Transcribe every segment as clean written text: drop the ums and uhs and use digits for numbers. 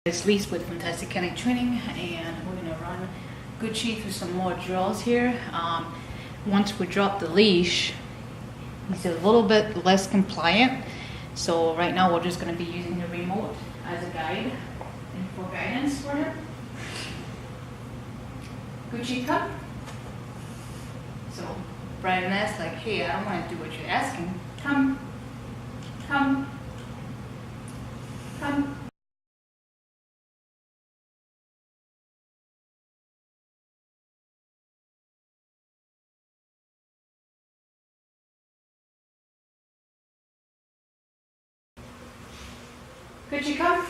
It's Lise with Funtastic Canine Training, and we're going to run Gucci through some more drills here. Once we drop the leash, he's a little bit less compliant. So right now we're just going to be using the remote as a guide and for guidance for him. Gucci, come. So Brian asked like, hey, I don't want to do what you're asking. Come. Come. Come. Could you come?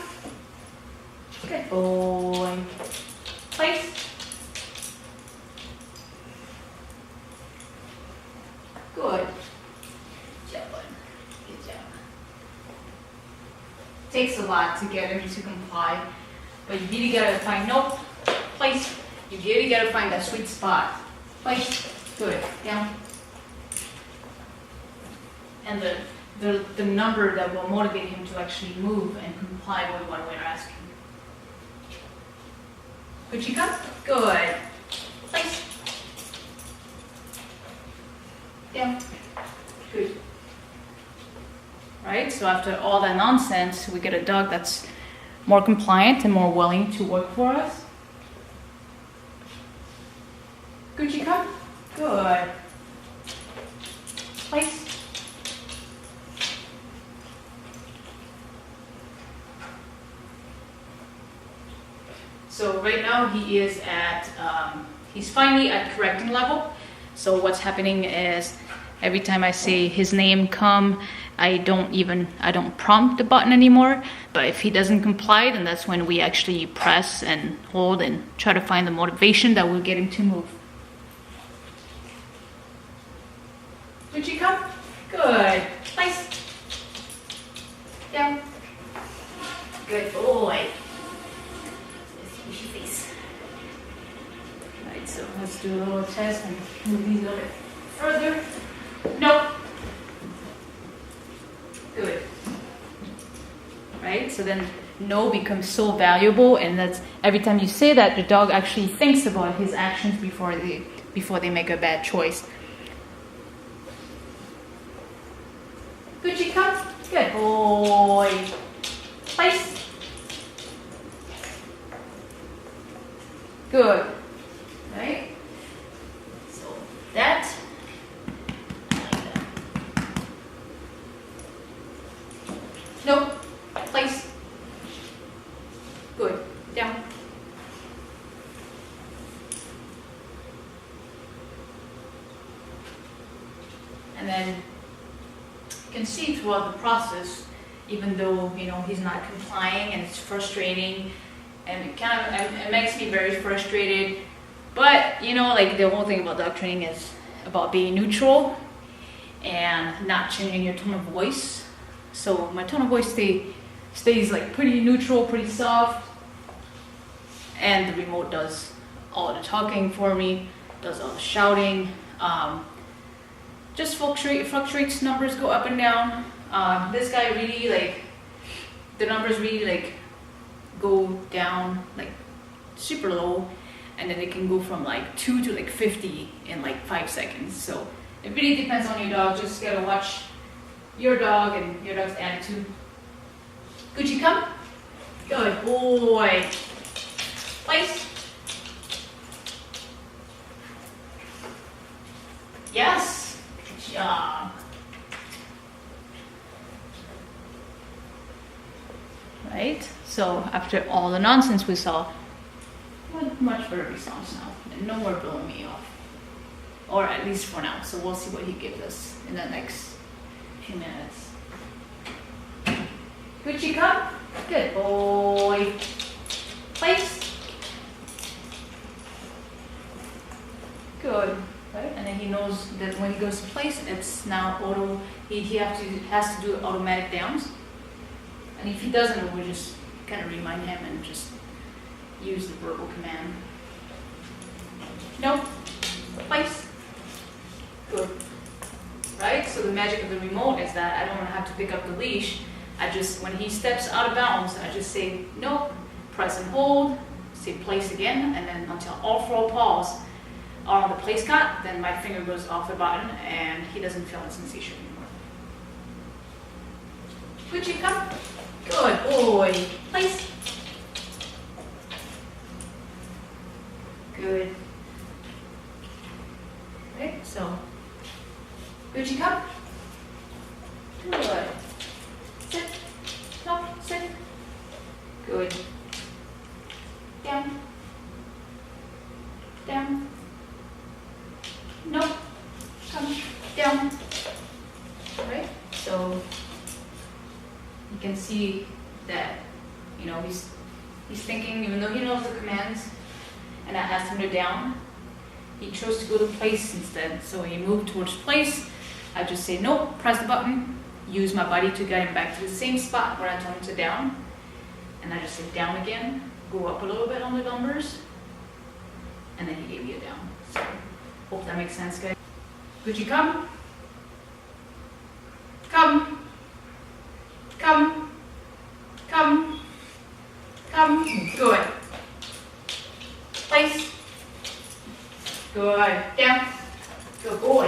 Good boy. Place. Good. Good job. Good job. Takes a lot to get him to comply, but you really gotta find place. You really gotta find that sweet spot. Place. Good. Down. And the number that will motivate him to actually move and comply with what we're asking. Could you come? Good. Place. Down. Good. Right? So after all that nonsense, we get a dog that's more compliant and more willing to work for us. Could you come? Good. Place. So right now he is at, he's finally at correcting level. So what's happening is every time I say his name, come, I don't prompt the button anymore. But if he doesn't comply, then that's when we actually press and hold and try to find the motivation that will get him to move. Did you come? Good. Place. Down. Good boy. Right, so let's do a little test and move these a little bit further. Nope. Good. Right, so then no becomes so valuable, and that's every time you say that, the dog actually thinks about his actions before they make a bad choice. Gucci, come. Good boy. Place. Good. Right? So that, like that. Nope. Place. Good. Down. And then you can see throughout the process, even though he's not complying and it's frustrating, and it makes me very frustrated. But like the whole thing about dog training is about being neutral and not changing your tone of voice. So my tone of voice stays like pretty neutral, pretty soft, and the remote does all the talking for me, does all the shouting. Just fluctuates, numbers go up and down. This guy really the numbers really go down super low, and then it can go from 2 to 50 in 5 seconds. So it really depends on your dog. Just gotta watch your dog and your dog's attitude. Could you come? Good boy. Place. Yes. Good job. Right? So after all the nonsense we saw, much better response now. And no more blowing me off. Or at least for now. So we'll see what he gives us in the next few minutes. Gucci, come. Good boy. Place. Good. Right? And then he knows that when he goes to place, it's now auto. He has to do automatic downs. And if he doesn't, we'll just kind of remind him and just use the verbal command. No. Place. Good. Right? So the magic of the remote is that I don't have to pick up the leash. When he steps out of bounds, I just say, nope, press and hold, say place again, and then until all 4 paws are on the place cut, then my finger goes off the button and he doesn't feel the sensation anymore. Gucci, come. Good boy. Place. Good. Okay, so Gucci, come. Good. Sit. No, sit. Good. Down. Down. No. Come. Down. Alright, so you can see that, you know, he's thinking, even though he knows the commands, and I asked him to down, he chose to go to place instead. So when he moved towards place, I just say, nope, press the button, use my body to get him back to the same spot where I told him to down. And I just say down again, go up a little bit on the numbers, and then he gave me a down. So, hope that makes sense, guys. Gucci, come. Come. Come. Come. Come. Good. Place. Good. Down. Good boy.